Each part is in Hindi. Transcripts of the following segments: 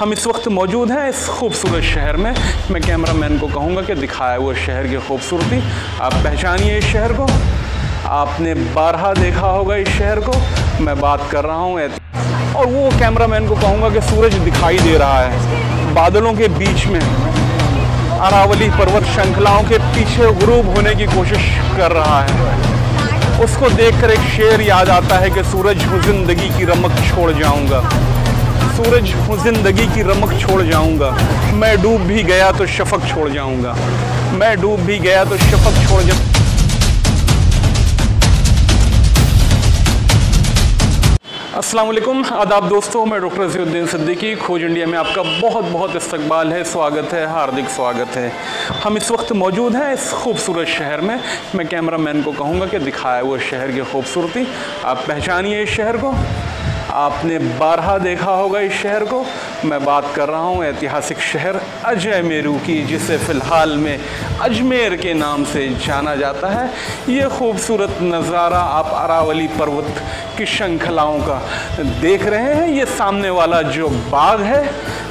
हम इस वक्त मौजूद हैं इस खूबसूरत शहर में। मैं कैमरामैन को कहूँगा कि दिखाए वो शहर की खूबसूरती। आप पहचानिए इस शहर को, आपने बारहा देखा होगा इस शहर को। मैं बात कर रहा हूँ और वो कैमरामैन को कहूँगा कि सूरज दिखाई दे रहा है बादलों के बीच में, अरावली पर्वत श्रृंखलाओं के पीछे गुरूब होने की कोशिश कर रहा है। उसको देखकर एक शेर याद आता है कि सूरज हूँ जिंदगी की रमक छोड़ जाऊंगा, सूरज हूँ जिंदगी की रमक छोड़ जाऊंगा, मैं डूब भी गया तो शफक छोड़ जाऊंगा, मैं डूब भी गया तो शफक छोड़ जाऊंगा। अस्सलाम वालेकुम, आदाब दोस्तों, मैं डॉक्टर ज़ियाउद्दीन सिद्दीकी। खोज इंडिया में आपका बहुत बहुत इस्तकबाल है, स्वागत है, हार्दिक स्वागत है। हम इस वक्त मौजूद हैं इस खूबसूरत शहर में। मैं कैमरामैन को कहूँगा कि दिखाए वो शहर की खूबसूरती। आप पहचानिए इस शहर को, आपने बारहा देखा होगा इस शहर को। मैं बात कर रहा हूँ ऐतिहासिक शहर अजमेरू की, जिसे फ़िलहाल में अजमेर के नाम से जाना जाता है। ये खूबसूरत नज़ारा आप अरावली पर्वत की श्रृंखलाओं का देख रहे हैं। ये सामने वाला जो बाग है,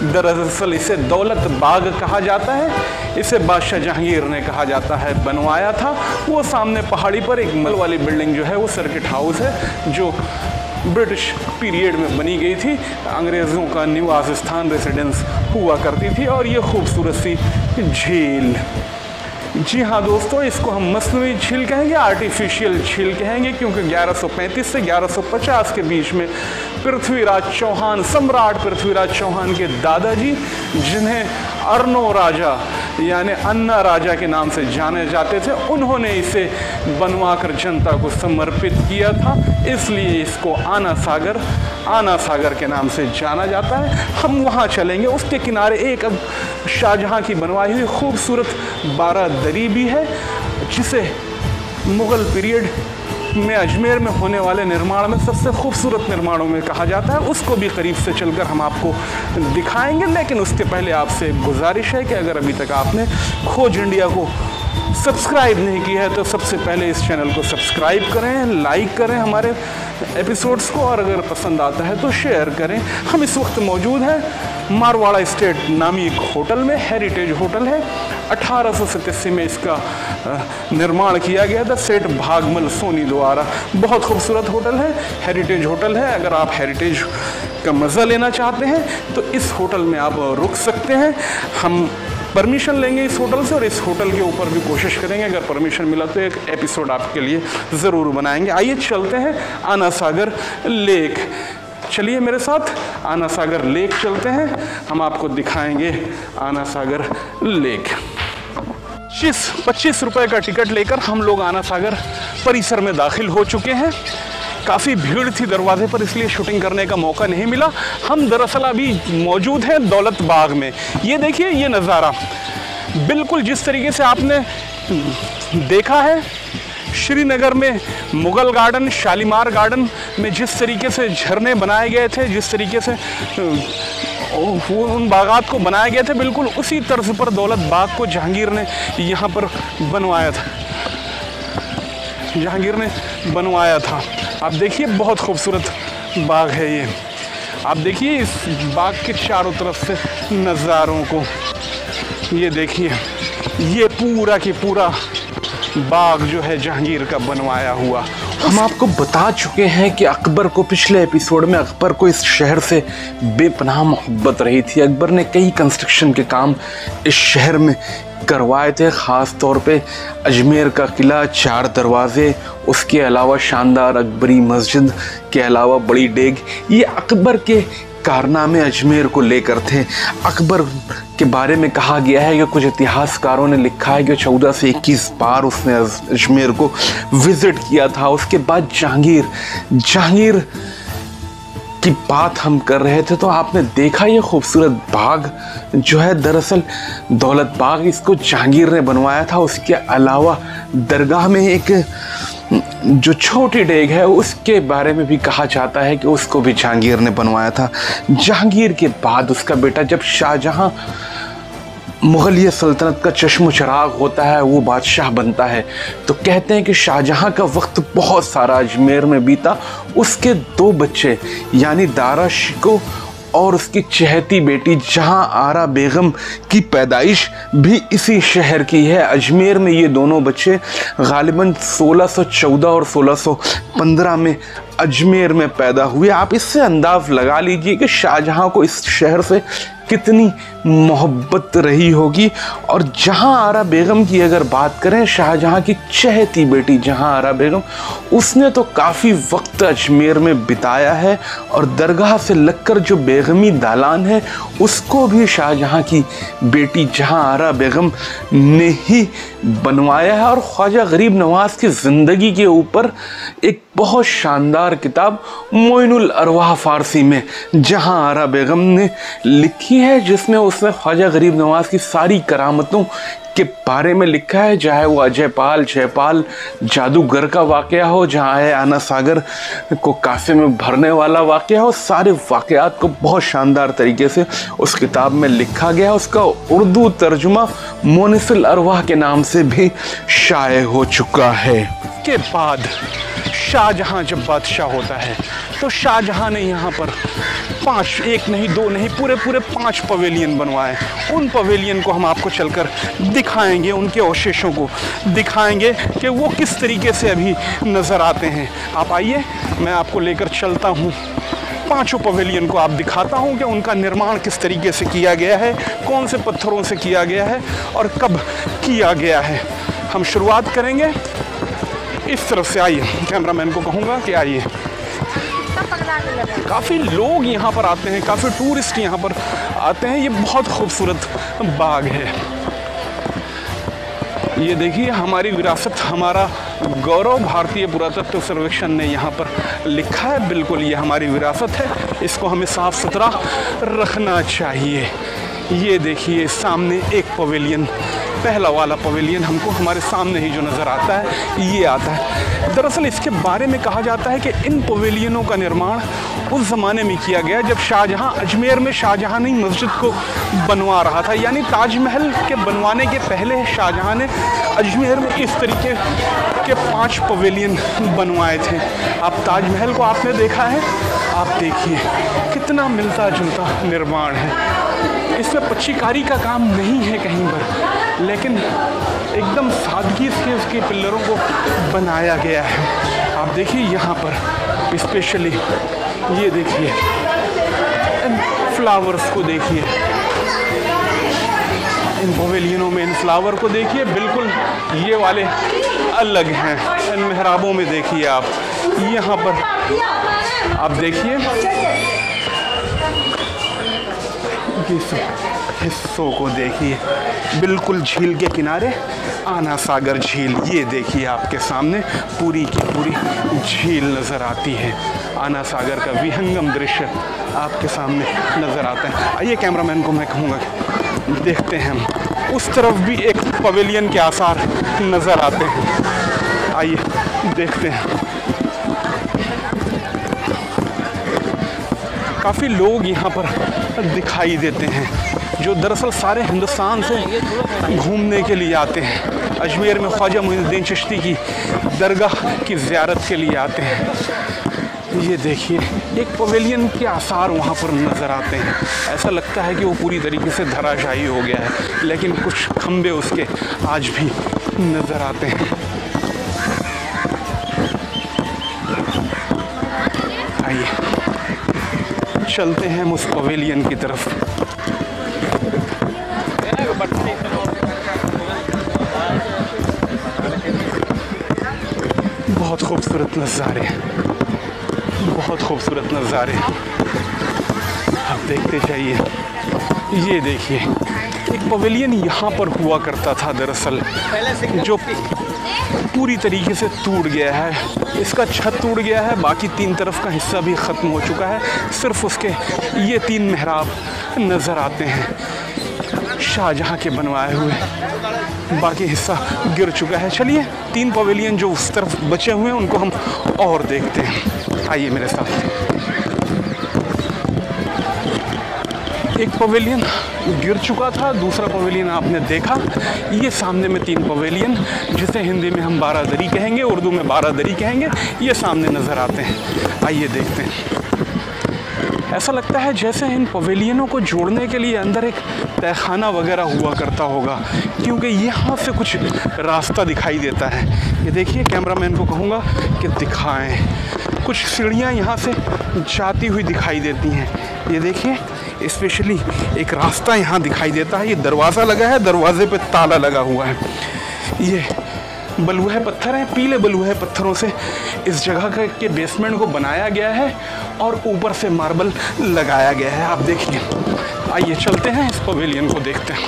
दरअसल इसे दौलत बाग कहा जाता है। इसे बादशाह जहांगीर ने कहा जाता है बनवाया था। वो सामने पहाड़ी पर एक मल वाली बिल्डिंग जो है वो सर्किट हाउस है, जो ब्रिटिश पीरियड में बनी गई थी, अंग्रेज़ों का निवास स्थान, रेसिडेंस हुआ करती थी। और ये खूबसूरत सी झील, जी हाँ दोस्तों, इसको हम मसनूई झील कहेंगे, आर्टिफिशियल झील कहेंगे, क्योंकि 1135 से 1150 के बीच में पृथ्वीराज चौहान, सम्राट पृथ्वीराज चौहान के दादाजी, जिन्हें अर्नो राजा यानी अन्ना राजा के नाम से जाने जाते थे, उन्होंने इसे बनवाकर जनता को समर्पित किया था। इसलिए इसको आना सागर के नाम से जाना जाता है। हम वहाँ चलेंगे। उसके किनारे एक अब शाहजहाँ की बनवाई हुई खूबसूरत बारादरी भी है, जिसे मुग़ल पीरियड में अजमेर में होने वाले निर्माण में सबसे खूबसूरत निर्माणों में कहा जाता है। उसको भी करीब से चलकर हम आपको दिखाएंगे। लेकिन उसके पहले आपसे गुजारिश है कि अगर अभी तक आपने खोज इंडिया को सब्सक्राइब नहीं किया है तो सबसे पहले इस चैनल को सब्सक्राइब करें, लाइक करें हमारे एपिसोड्स को, और अगर पसंद आता है तो शेयर करें। हम इस वक्त मौजूद हैं मारवाड़ा स्टेट नामी एक होटल में, हेरिटेज होटल है। 1887 में इसका निर्माण किया गया था सेठ भागमल सोनी द्वारा। बहुत खूबसूरत होटल है, हेरिटेज होटल है। अगर आप हेरिटेज का मज़ा लेना चाहते हैं तो इस होटल में आप रुक सकते हैं। हम परमिशन लेंगे इस होटल से और इस होटल के ऊपर भी कोशिश करेंगे, अगर परमिशन मिला तो एक एपिसोड आपके लिए ज़रूर बनाएंगे। आइए चलते हैं आना सागर लेक। चलिए मेरे साथ आना सागर लेक चलते हैं, हम आपको दिखाएंगे आना सागर लेक। 25 रुपये का टिकट लेकर हम लोग आना सागर परिसर में दाखिल हो चुके हैं। काफ़ी भीड़ थी दरवाजे पर, इसलिए शूटिंग करने का मौका नहीं मिला। हम दरअसल अभी मौजूद हैं दौलत बाग में। ये देखिए, ये नज़ारा बिल्कुल जिस तरीके से आपने देखा है श्रीनगर में मुग़ल गार्डन, शालीमार गार्डन में जिस तरीके से झरने बनाए गए थे, जिस तरीके से उन बागात को बनाए गए थे, बिल्कुल उसी तर्ज पर दौलत बाग को जहांगीर ने यहाँ पर बनवाया था। जहांगीर ने बनवाया था। आप देखिए, बहुत खूबसूरत बाग है ये। आप देखिए इस बाग के चारों तरफ से नज़ारों को, ये देखिए, ये पूरा की पूरा बाग जो है जहांगीर का बनवाया हुआ। हम आपको बता चुके हैं कि अकबर को, पिछले एपिसोड में अकबर को इस शहर से बेपनाह मोहब्बत रही थी। अकबर ने कई कंस्ट्रक्शन के काम इस शहर में करवाए थे, ख़ास तौर पे अजमेर का किला, 4 दरवाज़े, उसके अलावा शानदार अकबरी मस्जिद के अलावा बड़ी डेग। ये अकबर के कारनामे अजमेर को लेकर थे। अकबर के बारे में कहा गया है कि कुछ इतिहासकारों ने लिखा है कि 14 से 21 बार उसने अजमेर को विज़िट किया था। उसके बाद जहांगीर की बात हम कर रहे थे तो आपने देखा ये खूबसूरत बाग जो है, दरअसल दौलत बाग, इसको जहांगीर ने बनवाया था। उसके अलावा दरगाह में एक जो छोटी डेग है उसके बारे में भी कहा जाता है कि उसको भी जहांगीर ने बनवाया था। जहांगीर के बाद उसका बेटा जब शाहजहाँ मुग़लिया सल्तनत का चश्म चराग होता है, वो बादशाह बनता है, तो कहते हैं कि शाहजहाँ का वक्त बहुत सारा अजमेर में बीता। उसके 2 बच्चे यानी दारा शिको और उसकी चहेती बेटी जहां आरा बेगम की पैदाइश भी इसी शहर की है, अजमेर में। ये दोनों बच्चे गालिबन 1614 और 1615 में अजमेर में पैदा हुए। आप इससे अंदाज लगा लीजिए कि शाहजहां को इस शहर से कितनी मोहब्बत रही होगी। और जहां आरा बेगम की अगर बात करें, शाहजहां की चहेती बेटी जहां आरा बेगम, उसने तो काफ़ी वक्त अजमेर में बिताया है और दरगाह से लगकर जो बेगमी दालान है उसको भी शाहजहां की बेटी जहां आरा बेगम ने ही बनवाया है। और ख्वाजा गरीब नवाज की ज़िंदगी के ऊपर एक बहुत शानदार किताब मोइनुल अरवाह फ़ारसी में जहां आरा बेगम ने लिखी है, जिसमें उसने ख्वाजा गरीब नवाज की सारी करामतों के बारे में लिखा है। चाहे वो अजयपाल जयपाल जादूगर का वाक़या हो, जहाँ है आना सागर को काफ़े में भरने वाला वाक़या हो, सारे वाक़यात को बहुत शानदार तरीके से उस किताब में लिखा गया। उसका उर्दू तर्जुमा मोनिसुल अरवाह के नाम से भी शाये हो चुका है। के बाद शाहजहां जब बादशाह होता है तो शाहजहां ने यहाँ पर 5, 1 नहीं 2 नहीं, पूरे 5 पवेलियन बनवाए। उन पवेलियन को हम आपको चलकर दिखाएंगे, उनके अवशेषों को दिखाएंगे कि वो किस तरीके से अभी नज़र आते हैं। आप आइए, मैं आपको लेकर चलता हूँ, 5 पवेलियन को आप दिखाता हूँ कि उनका निर्माण किस तरीके से किया गया है, कौन से पत्थरों से किया गया है और कब किया गया है। हम शुरुआत करेंगे इस तरफ से। आइए, कैमरामैन को कहूँगा कि आइए। काफ़ी लोग यहाँ पर आते हैं, काफ़ी टूरिस्ट यहाँ पर आते हैं। ये बहुत खूबसूरत बाग है। ये देखिए, हमारी विरासत, हमारा गौरव, भारतीय पुरातत्व सर्वेक्षण ने यहाँ पर लिखा है। बिल्कुल ये हमारी विरासत है, इसको हमें साफ़ सुथरा रखना चाहिए। ये देखिए, सामने एक पवेलियन, पहला वाला पवेलियन हमको हमारे सामने ही जो नज़र आता है ये आता है। दरअसल इसके बारे में कहा जाता है कि इन पवेलियनों का निर्माण उस ज़माने में किया गया जब शाहजहां अजमेर में शाहजहानी मस्जिद को बनवा रहा था। यानी ताजमहल के बनवाने के पहले शाहजहां ने अजमेर में इस तरीके के 5 पवेलियन बनवाए थे। आप ताजमहल को आपने देखा है, आप देखिए कितना मिलता जुलता निर्माण है। इसमें पच्चीकारी का काम नहीं है कहीं पर, लेकिन एकदम सादगी से उसके पिल्लरों को बनाया गया है। आप देखिए यहाँ पर स्पेशली, ये देखिए इन फ्लावर्स को देखिए, इन पवेलियनों में इन फ्लावर को देखिए, बिल्कुल ये वाले अलग हैं। इन मेहराबों में देखिए आप, यहाँ पर आप देखिए हिस्सों को देखिए, बिल्कुल झील के किनारे आना सागर झील। ये देखिए आपके सामने पूरी की पूरी झील नज़र आती है। आना सागर का विहंगम दृश्य आपके सामने नज़र आता है। आइए, कैमरामैन को मैं कहूँगा देखते हैं हम। उस तरफ भी एक पवेलियन के आसार नज़र आते हैं। आइए देखते हैं। काफ़ी लोग यहाँ पर दिखाई देते हैं जो दरअसल सारे हिंदुस्तान से घूमने के लिए आते हैं। अजमेर में ख्वाजा मोइनुद्दीन चिश्ती की दरगाह की ज़ियारत के लिए आते हैं। ये देखिए, एक पवेलियन के आसार वहाँ पर नज़र आते हैं। ऐसा लगता है कि वो पूरी तरीके से धराशायी हो गया है, लेकिन कुछ खंबे उसके आज भी नज़र आते हैं। आइए चलते हैं हम उस पवेलियन की तरफ। बहुत खूबसूरत नज़ारे, बहुत खूबसूरत नज़ारे आप देखते जाइए। ये देखिए, एक पवेलियन यहाँ पर हुआ करता था दरअसल, जो पूरी तरीके से टूट गया है। इसका छत टूट गया है, बाकी 3 तरफ का हिस्सा भी ख़त्म हो चुका है। सिर्फ उसके ये 3 मेहराब नज़र आते हैं शाहजहां के बनवाए हुए, बाकी हिस्सा गिर चुका है। चलिए, 3 पवेलियन जो उस तरफ बचे हुए हैं उनको हम और देखते हैं। आइए मेरे साथ। एक पवेलियन गिर चुका था, दूसरा पवेलियन आपने देखा। ये सामने में 3 पवेलियन, जिसे हिंदी में हम बारादरी कहेंगे, उर्दू में बारादरी कहेंगे, ये सामने नज़र आते हैं। आइए देखते हैं। ऐसा लगता है जैसे इन पवेलियनों को जोड़ने के लिए अंदर एक तहखाना वगैरह हुआ करता होगा, क्योंकि यहाँ से कुछ रास्ता दिखाई देता है। ये देखिए, कैमरामैन को कहूँगा कि दिखाएं, कुछ सीढ़ियाँ यहाँ से जाती हुई दिखाई देती हैं। ये देखिए, स्पेशली एक रास्ता यहाँ दिखाई देता है। ये दरवाज़ा लगा है, दरवाजे पे ताला लगा हुआ है। ये बलुहे पत्थर हैं, पीले बलुहे पत्थरों से इस जगह के बेसमेंट को बनाया गया है और ऊपर से मार्बल लगाया गया है। आप देखिए, आइए चलते हैं, इस पवेलियन को देखते हैं।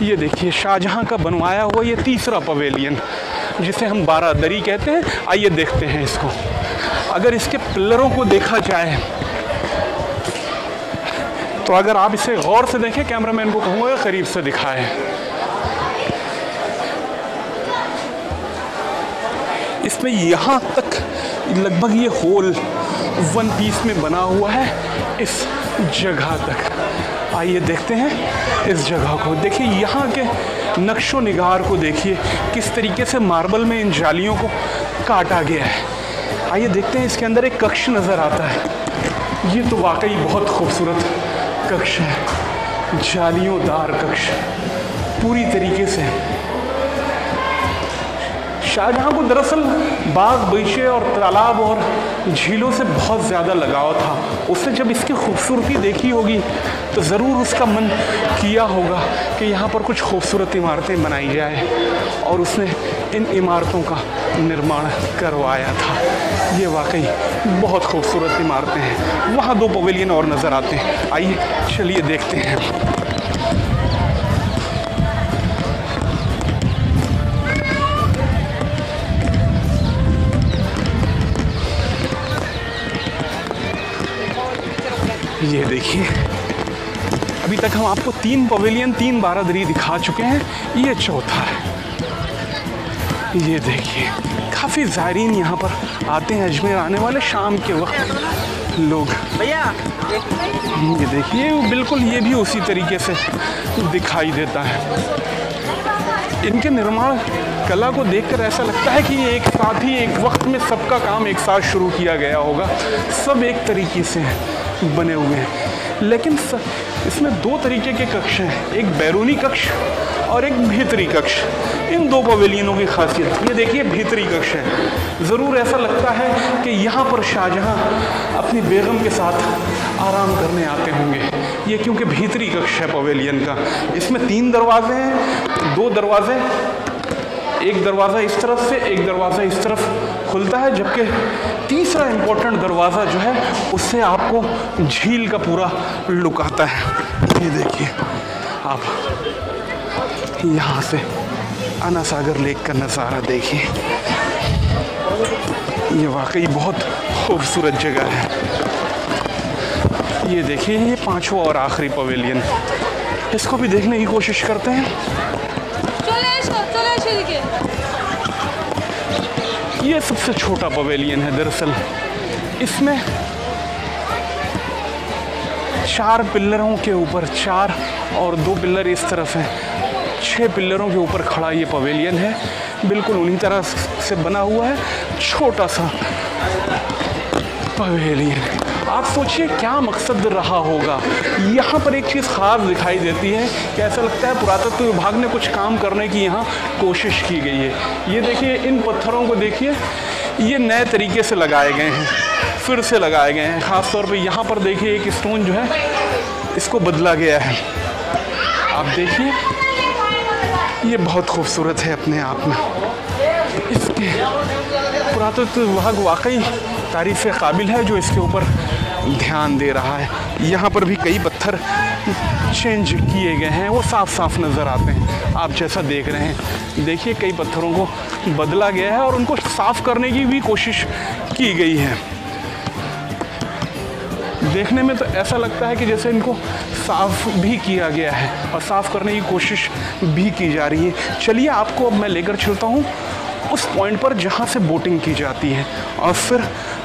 ये देखिए, शाहजहां का बनवाया हुआ ये तीसरा पवेलियन, जिसे हम बारादरी कहते हैं। आइए देखते हैं इसको। अगर इसके पिलरों को देखा जाए तो अगर आप इसे गौर से देखें, कैमरामैन को कहूँगा करीब से दिखाएं। इसमें यहाँ तक लगभग ये होल वन पीस में बना हुआ है इस जगह तक। आइए देखते हैं इस जगह को। देखिए, यहाँ के नक्शो निगार को देखिए, किस तरीके से मार्बल में इन जालियों को काटा गया है। आइए देखते हैं, इसके अंदर एक कक्ष नज़र आता है। ये तो वाकई बहुत खूबसूरत कक्ष है, जालियोंदार कक्ष पूरी तरीके से। शाहजहां को दरअसल बाग बगीचे और तालाब और झीलों से बहुत ज़्यादा लगाव था। उसने जब इसकी खूबसूरती देखी होगी तो ज़रूर उसका मन किया होगा कि यहाँ पर कुछ खूबसूरत इमारतें बनाई जाए, और उसने इन इमारतों का निर्माण करवाया था। ये वाकई बहुत खूबसूरत इमारतें हैं। वहाँ दो पवेलियन और नज़र आते हैं, आइए चलिए देखते हैं। ये देखिए, अभी तक हम आपको 3 पवेलियन, 3 बारादरी दिखा चुके हैं, ये चौथा है। ये देखिए, काफ़ी ज़ायरीन यहाँ पर आते हैं, अजमेर आने वाले शाम के वक्त लोग। भैया ये देखिए, बिल्कुल ये भी उसी तरीके से दिखाई देता है। इनके निर्माण कला को देखकर ऐसा लगता है कि ये एक साथ ही एक वक्त में सबका काम एक साथ शुरू किया गया होगा। सब एक तरीके से बने हुए हैं, लेकिन इसमें 2 तरीके के कक्ष हैं, एक बैरूनी कक्ष और एक भीतरी कक्ष। इन 2 पवेलियनों की खासियत, ये देखिए भीतरी कक्ष है। ज़रूर ऐसा लगता है कि यहाँ पर शाहजहां अपनी बेगम के साथ आराम करने आते होंगे। ये क्योंकि भीतरी कक्ष है पवेलियन का। इसमें 3 दरवाजे हैं, 2 दरवाजे, एक दरवाज़ा इस तरफ से, एक दरवाज़ा इस तरफ खुलता है, जबकि तीसरा इम्पोर्टेंट दरवाज़ा जो है उससे आपको झील का पूरा लुक आता है। ये देखिए आप, यहाँ से आना सागर लेक का नज़ारा देखिए। ये वाकई बहुत खूबसूरत जगह है। ये देखिए, ये 5वां और आखिरी पवेलियन, इसको भी देखने की कोशिश करते हैं। ये सबसे छोटा पवेलियन है दरअसल। इसमें 4 पिल्लरों के ऊपर, 4 और 2 पिल्लर इस तरफ हैं, 6 पिल्लरों के ऊपर खड़ा ये पवेलियन है। बिल्कुल उन्हीं तरह से बना हुआ है, छोटा सा पवेलियन। आप सोचिए क्या मकसद रहा होगा। यहाँ पर एक चीज़ ख़ास दिखाई देती है कि ऐसा लगता है पुरातत्व विभाग ने कुछ काम करने की यहाँ कोशिश की गई है। ये देखिए, इन पत्थरों को देखिए, ये नए तरीके से लगाए गए हैं, फिर से लगाए गए हैं। ख़ास तौर पे यहाँ पर देखिए, एक स्टोन जो है इसको बदला गया है। आप देखिए, ये बहुत खूबसूरत है अपने आप में। इसके पुरातत्व विभाग वाकई तारीफ़ काबिल है जो इसके ऊपर ध्यान दे रहा है। यहाँ पर भी कई पत्थर चेंज किए गए हैं, वो साफ साफ नज़र आते हैं। आप जैसा देख रहे हैं, देखिए कई पत्थरों को बदला गया है और उनको साफ़ करने की भी कोशिश की गई है। देखने में तो ऐसा लगता है कि जैसे इनको साफ़ भी किया गया है और साफ़ करने की कोशिश भी की जा रही है। चलिए आपको अब मैं लेकर चलता हूँ उस पॉइंट पर जहाँ से बोटिंग की जाती है, और फिर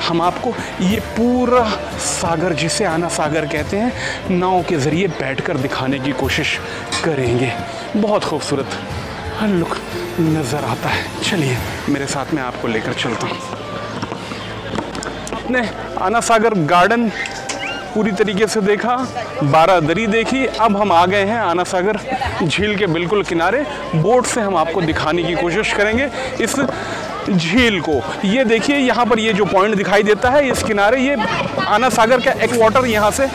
हम आपको ये पूरा सागर, जिसे आना सागर कहते हैं, नाव के ज़रिए बैठकर दिखाने की कोशिश करेंगे। बहुत खूबसूरत लुक नज़र आता है। चलिए मेरे साथ में आपको लेकर चलता हूँ। आपने आना सागर गार्डन पूरी तरीके से देखा, बारादरी देखी। अब हम आ गए हैं आना सागर झील के बिल्कुल किनारे। बोट से हम आपको दिखाने की कोशिश करेंगे इस झील को। ये देखिए यहाँ पर ये जो पॉइंट दिखाई देता है इस किनारे, ये आना सागर का एक वाटर यहाँ से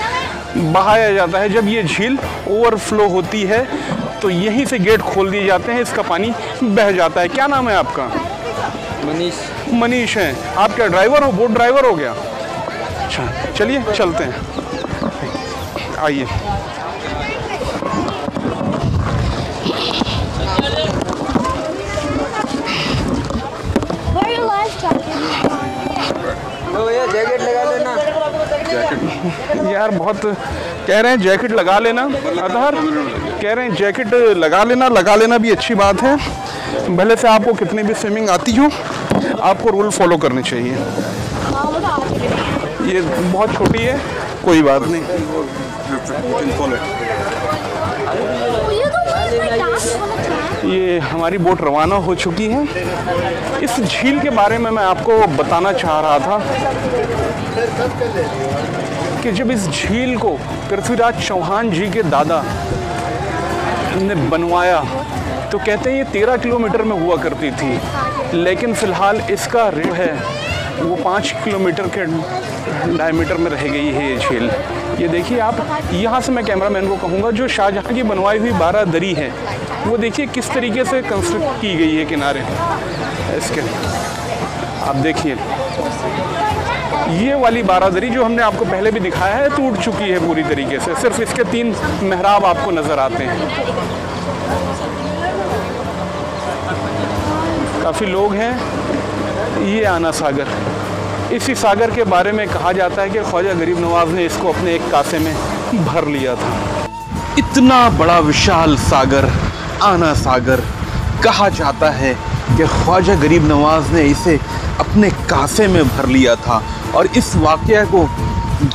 बहाया जाता है। जब ये झील ओवरफ्लो होती है तो यहीं से गेट खोल दिए जाते हैं, इसका पानी बह जाता है। क्या नाम है आपका? मनीष हैं। आप क्या ड्राइवर हो? बोट ड्राइवर हो गया? अच्छा, चलिए चलते हैं, आइए। जैकेट लगा लेना। यार बहुत कह रहे हैं जैकेट लगा लेना, अतहर कह रहे हैं जैकेट लगा लेना भी अच्छी बात है। भले से आपको कितनी भी स्विमिंग आती हो, आपको रूल फॉलो करने चाहिए। ये बहुत छोटी है, कोई बात नहीं। ये हमारी बोट रवाना हो चुकी है। इस झील के बारे में मैं आपको बताना चाह रहा था कि जब इस झील को पृथ्वीराज चौहान जी के दादा ने बनवाया तो कहते हैं ये 13 किलोमीटर में हुआ करती थी, लेकिन फ़िलहाल इसका रेट है वो 5 किलोमीटर के डायमीटर में रह गई है ये झील। ये देखिए आप, यहाँ से मैं कैमरामैन को कहूँगा जो शाहजहाँ की बनवाई हुई बारादरी है वो देखिए किस तरीके से कंस्ट्रक्ट की गई है किनारे इसके। आप देखिए ये वाली बारादरी जो हमने आपको पहले भी दिखाया है टूट चुकी है पूरी तरीके से, सिर्फ इसके 3 मेहराब आपको नज़र आते हैं। काफ़ी लोग हैं। ये आना सागर, इसी सागर के बारे में कहा जाता है कि ख्वाजा गरीब नवाज ने इसको अपने एक कासे में भर लिया था। इतना बड़ा विशाल सागर आना सागर, कहा जाता है कि ख्वाजा गरीब नवाज ने इसे अपने कासे में भर लिया था। और इस वाक़या को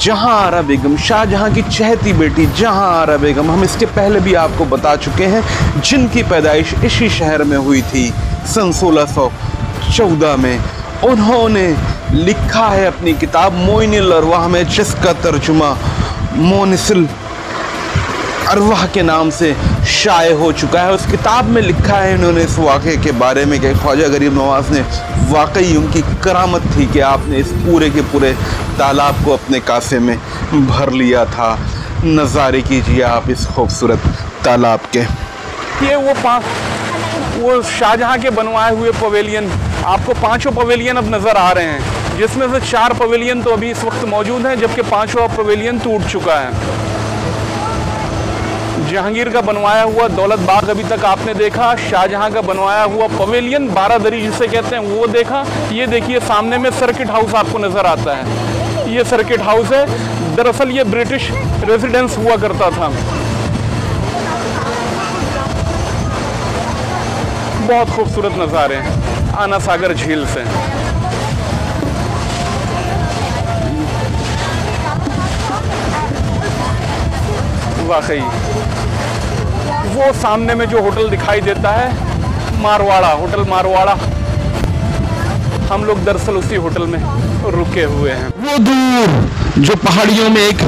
जहां आरा बेगम, शाहजहां की चहेती बेटी जहां आरा बेगम, हम इसके पहले भी आपको बता चुके हैं, जिनकी पैदाइश इसी शहर में हुई थी सन 1614 में, उन्होंने लिखा है अपनी किताब मोइनुल अरवाह में, जिसका तर्जुमा मोनिसिल अरवाह के नाम से शाये हो चुका है। उस किताब में लिखा है इन्होंने इस वाक़े के बारे में कि ख्वाजा गरीब नवाज ने वाकई उनकी करामत थी कि आपने इस पूरे के पूरे तालाब को अपने कासे में भर लिया था। नज़ारे कीजिए आप इस खूबसूरत तालाब के। ये वो शाहजहां के बनवाए हुए पवेलियन, आपको 5 पवेलियन अब नज़र आ रहे हैं, जिसमें से 4 पवेलियन तो अभी इस वक्त मौजूद हैं, जबकि 5वां पवेलियन टूट चुका है। जहांगीर का बनवाया हुआ दौलत बाग अभी तक आपने देखा, शाहजहां का बनवाया हुआ पवेलियन बारादरी जिसे कहते हैं वो देखा। ये देखिए सामने में सर्किट हाउस आपको नज़र आता है, ये सर्किट हाउस है। दरअसल ये ब्रिटिश रेजिडेंस हुआ करता था। बहुत खूबसूरत नज़ारे आना सागर झील से। वाकई वो सामने में जो होटल दिखाई देता है मारवाड़ा, होटल मारवाड़ा, हम लोग दरअसल उसी होटल में रुके हुए हैं। वो दूर जो पहाड़ियों में एक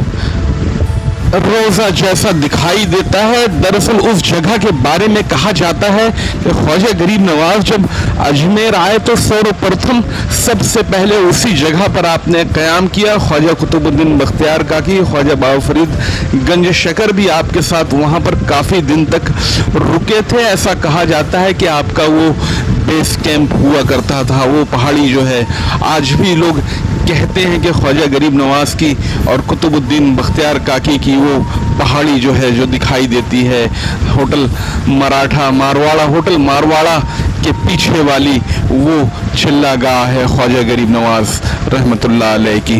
रोजा जैसा दिखाई देता है, दरअसल उस जगह के बारे में कहा जाता है कि ख्वाजा गरीब नवाज जब अजमेर आए तो सर्वप्रथम सबसे पहले उसी जगह पर आपने क़याम किया। ख्वाजा कुतुबुद्दीन बख्तियार काकी, ख्वाजा बाबा फरीद गंज शकर भी आपके साथ वहाँ पर काफ़ी दिन तक रुके थे। ऐसा कहा जाता है कि आपका वो बेस कैंप हुआ करता था। वो पहाड़ी जो है आज भी लोग कहते हैं कि ख्वाजा गरीब नवाज की और कुतुबुद्दीन बख्तियार काकी की वो पहाड़ी जो है जो दिखाई देती है होटल मराठा मारवाड़ा, होटल मारवाड़ा के पीछे वाली वो चिल्ला गाह है ख्वाजा गरीब नवाज रहमतुल्लाह अलैह की।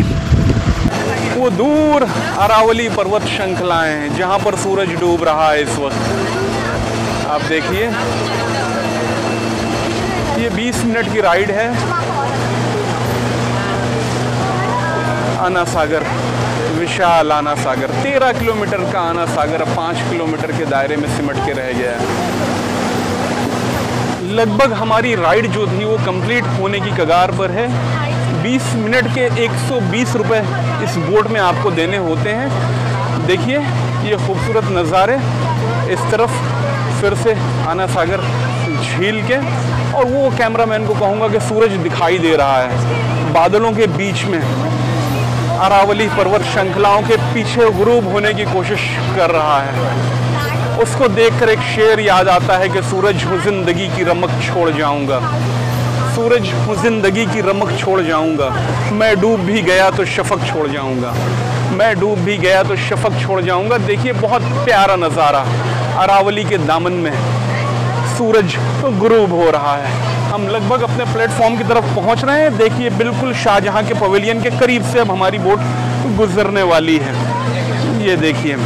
वो दूर अरावली पर्वत श्रृंखलाएं हैं जहाँ पर सूरज डूब रहा है इस वक्त। आप देखिए ये 20 मिनट की राइड है आना सागर, विशाल आना सागर। 13 किलोमीटर का आना सागर 5 किलोमीटर के दायरे में सिमट के रह गया है। लगभग हमारी राइड जो थी वो कंप्लीट होने की कगार पर है। 20 मिनट के 120 रुपये इस बोट में आपको देने होते हैं। देखिए ये खूबसूरत नज़ारे इस तरफ फिर से आना सागर झील के, और वो कैमरामैन को कहूँगा कि सूरज दिखाई दे रहा है बादलों के बीच में, अरावली पर्वत श्रृंखलाओं के पीछे गुरूब होने की कोशिश कर रहा है। उसको देखकर एक शेर याद आता है कि सूरज हूँ जिंदगी की रमक छोड़ जाऊंगा, सूरज हूँ जिंदगी की रमक छोड़ जाऊंगा, मैं डूब भी गया तो शफक छोड़ जाऊंगा, मैं डूब भी गया तो शफक छोड़ जाऊंगा। देखिए बहुत प्यारा नज़ारा, अरावली के दामन में सूरज गुरूब हो रहा है। हम लगभग अपने प्लेटफॉर्म की तरफ पहुंच रहे हैं। देखिए बिल्कुल शाहजहां के पवेलियन के करीब से अब हमारी बोट गुजरने वाली है। ये देखिए,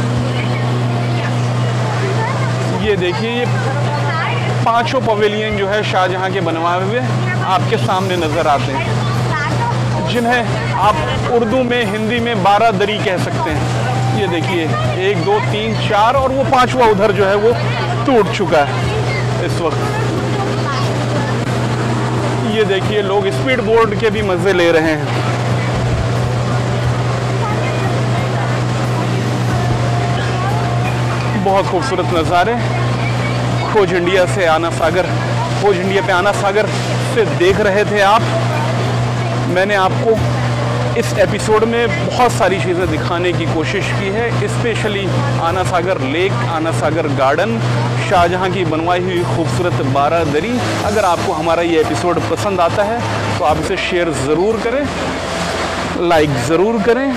ये पांचों पवेलियन जो है शाहजहां के बनवाए हुए आपके सामने नज़र आते हैं, जिन्हें आप उर्दू में हिंदी में 12 दरी कह सकते हैं। ये देखिए 1 2 3 4 और वो पांचवा उधर जो है वो टूट चुका है इस वक्त। ये देखिए लोग स्पीड बोट के भी मज़े ले रहे हैं। बहुत खूबसूरत नज़ारे खोज इंडिया से आना सागर, खोज इंडिया पे आना सागर से देख रहे थे आप। मैंने आपको इस एपिसोड में बहुत सारी चीज़ें दिखाने की कोशिश की है, स्पेशली आना सागर लेक, आना सागर गार्डन, शाहजहां की बनवाई हुई खूबसूरत 12 दरी। अगर आपको हमारा ये एपिसोड पसंद आता है तो आप इसे शेयर ज़रूर करें, लाइक ज़रूर करें,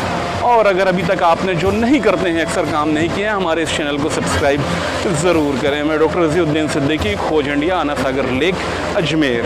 और अगर अभी तक आपने जो नहीं करते हैं, अक्सर काम नहीं किया, हमारे इस चैनल को सब्सक्राइब ज़रूर करें। मैं डॉक्टर रज़ीउद्दीन सिद्दीकी, खोज इंडिया, आना सागर लेक, अजमेर।